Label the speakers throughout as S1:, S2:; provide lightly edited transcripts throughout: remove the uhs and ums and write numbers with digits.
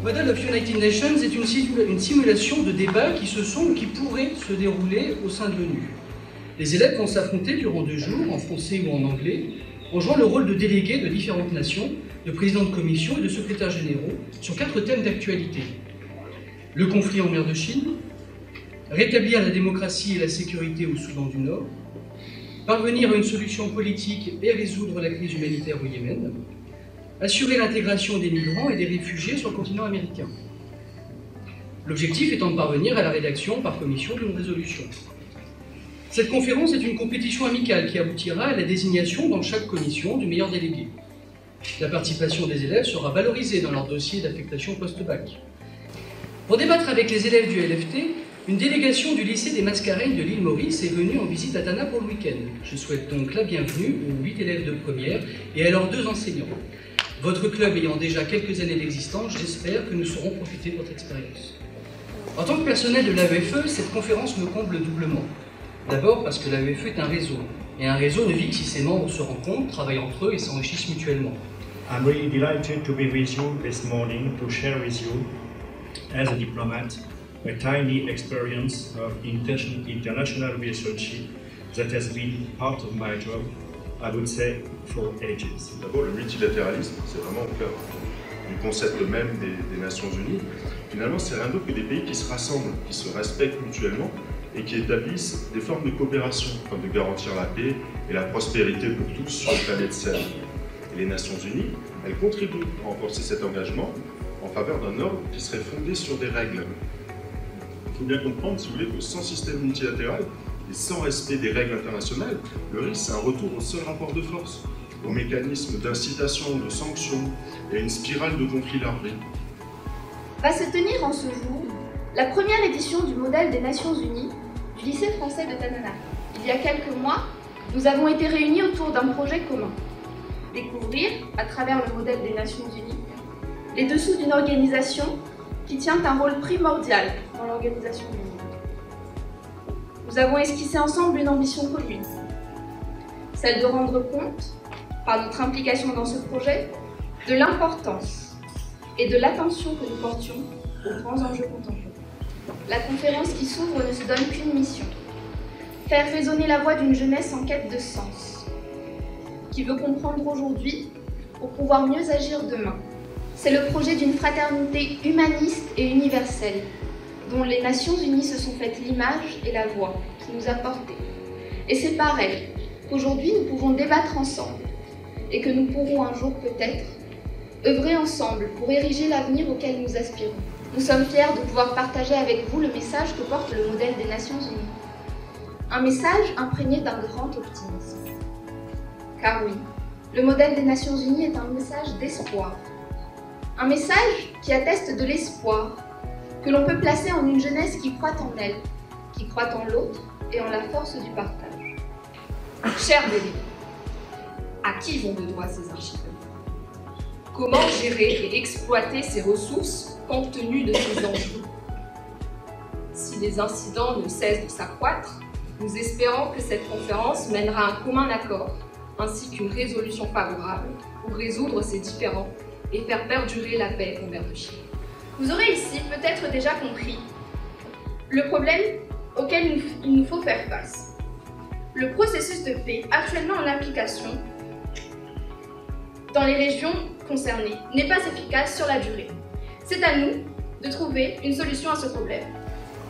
S1: Model of United Nations est une simulation de débats qui se sont ou qui pourraient se dérouler au sein de l'ONU. Les élèves vont s'affronter durant 2 jours, en français ou en anglais, en jouant le rôle de délégués de différentes nations, de présidents de commission et de secrétaires généraux, sur 4 thèmes d'actualité. Le conflit en mer de Chine, rétablir la démocratie et la sécurité au Soudan du Nord, parvenir à une solution politique et résoudre la crise humanitaire au Yémen, assurer l'intégration des migrants et des réfugiés sur le continent américain. L'objectif étant de parvenir à la rédaction par commission d'une résolution. Cette conférence est une compétition amicale qui aboutira à la désignation dans chaque commission du meilleur délégué. La participation des élèves sera valorisée dans leur dossier d'affectation post-bac. Pour débattre avec les élèves du LFT, une délégation du lycée des Mascareignes de l'île Maurice est venue en visite à Tana pour le week-end. Je souhaite donc la bienvenue aux 8 élèves de première et à leurs 2 enseignants. Votre club ayant déjà quelques années d'existence, j'espère que nous saurons profiter de votre expérience. En tant que personnel de l'AEFE, cette conférence me comble doublement. D'abord parce que l'AEFE est un réseau, et un réseau ne vit que si ses membres se rencontrent, travaillent entre eux et s'enrichissent mutuellement.
S2: I'm really delighted to be with you this morning to share with you, as a diplomat, a tiny experience of international relationship that has been part of my job, I would say, for ages.
S3: D'abord, le multilatéralisme, c'est vraiment au cœur du concept même des Nations Unies. Finalement, c'est rien d'autre que des pays qui se rassemblent, qui se respectent mutuellement et qui établissent des formes de coopération, afin de garantir la paix et la prospérité pour tous sur une planète saine. Et les Nations Unies, elles contribuent à renforcer cet engagement en faveur d'un ordre qui serait fondé sur des règles. Il faut bien comprendre, si vous voulez, que sans système multilatéral et sans respect des règles internationales, le risque c'est un retour au seul rapport de force, aux mécanismes d'incitation, de sanctions et à une spirale de conflits larvés.
S4: Va se tenir en ce jour la première édition du modèle des Nations Unies du lycée français de Tanana. Il y a quelques mois, nous avons été réunis autour d'un projet commun. Découvrir, à travers le modèle des Nations Unies, les dessous d'une organisation qui tient un rôle primordial dans l'organisation du monde. Nous avons esquissé ensemble une ambition commune, celle de rendre compte, par notre implication dans ce projet, de l'importance et de l'attention que nous portions aux grands enjeux contemporains. La conférence qui s'ouvre ne se donne qu'une mission, faire résonner la voix d'une jeunesse en quête de sens, qui veut comprendre aujourd'hui pour pouvoir mieux agir demain. C'est le projet d'une fraternité humaniste et universelle, dont les Nations Unies se sont faites l'image et la voix, qui nous a portés. Et c'est par elle qu'aujourd'hui nous pouvons débattre ensemble, et que nous pourrons un jour peut-être œuvrer ensemble pour ériger l'avenir auquel nous aspirons. Nous sommes fiers de pouvoir partager avec vous le message que porte le modèle des Nations Unies. Un message imprégné d'un grand optimisme. Car oui, le modèle des Nations Unies est un message d'espoir. Un message qui atteste de l'espoir que l'on peut placer en une jeunesse qui croit en elle, qui croit en l'autre et en la force du partage.
S5: Chers délégués, à qui vont de droit ces archipels? Comment gérer et exploiter ces ressources compte tenu de ces enjeux? Si les incidents ne cessent de s'accroître, nous espérons que cette conférence mènera à un commun accord, ainsi qu'une résolution favorable pour résoudre ces différends et faire perdurer la paix en mer de Chine.
S4: Vous aurez ici peut-être déjà compris le problème auquel il nous faut faire face. Le processus de paix actuellement en application dans les régions concernées n'est pas efficace sur la durée. C'est à nous de trouver une solution à ce problème.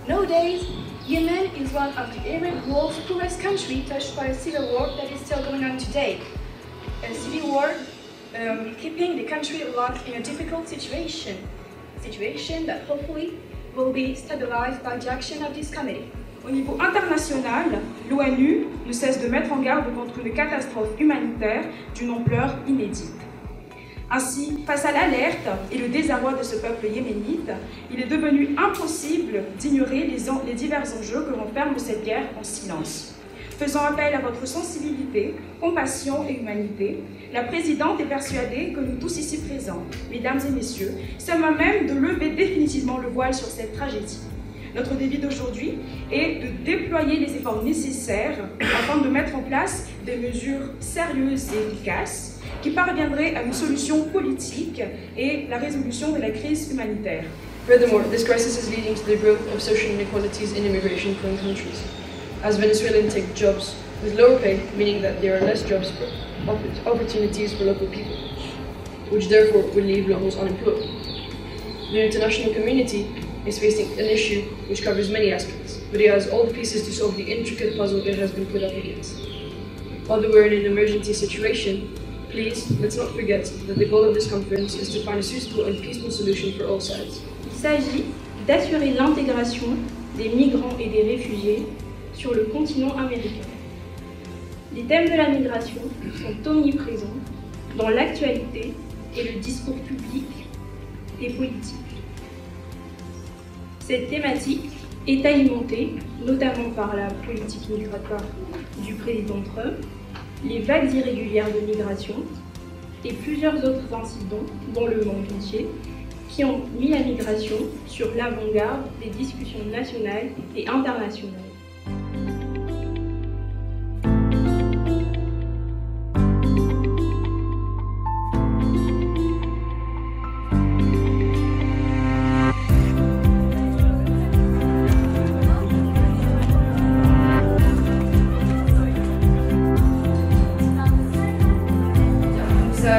S6: Nowadays, Yemen is one of the Arab world's poorest countries touched by a civil war that is still going on today. A civil war keeping the country locked in a difficult situation that hopefully will be stabilized by the action of this committee.
S7: Au niveau international, l'ONU ne cesse de mettre en garde contre une catastrophe humanitaire d'une ampleur inédite. Ainsi, face à l'alerte et le désarroi de ce peuple yéménite, il est devenu impossible d'ignorer les divers enjeux que renferme cette guerre en silence. Faisant appel à votre sensibilité, compassion et humanité, la présidente est persuadée que nous tous ici présents, mesdames et messieurs, sommes à même de lever définitivement le voile sur cette tragédie. Notre défi d'aujourd'hui est de déployer les efforts nécessaires afin de mettre en place des mesures sérieuses et efficaces qui parviendrait à une solution politique et la résolution de la crise humanitaire.
S8: Furthermore, this crisis is leading to the growth of social inequalities in immigration-prone countries, as Venezuelans take jobs with lower pay, meaning that there are less jobs opportunities for local people, which therefore will leave locals unemployed. The international community is facing an issue which covers many aspects, but it has all the pieces to solve the intricate puzzle it has been put up against. Although we're in an emergency situation, please, let's not forget that the goal of this conference is to find a suitable and peaceful solution for all sides.
S7: Il s'agit d'assurer l'intégration des migrants et des réfugiés sur le continent américain. Les thèmes de la migration sont omniprésents dans l'actualité et le discours public et politique. Cette thématique est alimentée notamment par la politique migratoire du président Trump, les vagues irrégulières de migration et plusieurs autres incidents dans le monde entier qui ont mis la migration sur l'avant-garde des discussions nationales et internationales.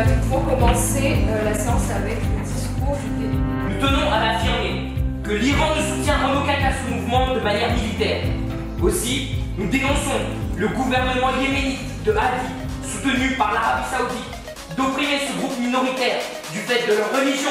S5: Nous pouvons commencer la séance avec le discours du pays.
S9: Nous tenons à l'affirmer que l'Iran ne soutient en aucun cas ce mouvement de manière militaire. Aussi, nous dénonçons le gouvernement yéménite de Hadi, soutenu par l'Arabie Saoudite, d'opprimer ce groupe minoritaire du fait de leur religion.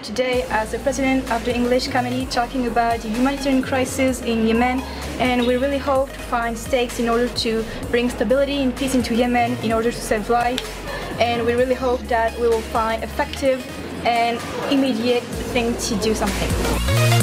S6: Today as the president of the English committee talking about the humanitarian crisis in Yemen, and we really hope to find stakes in order to bring stability and peace into Yemen in order to save life, and we really hope that we will find effective and immediate thing to do something.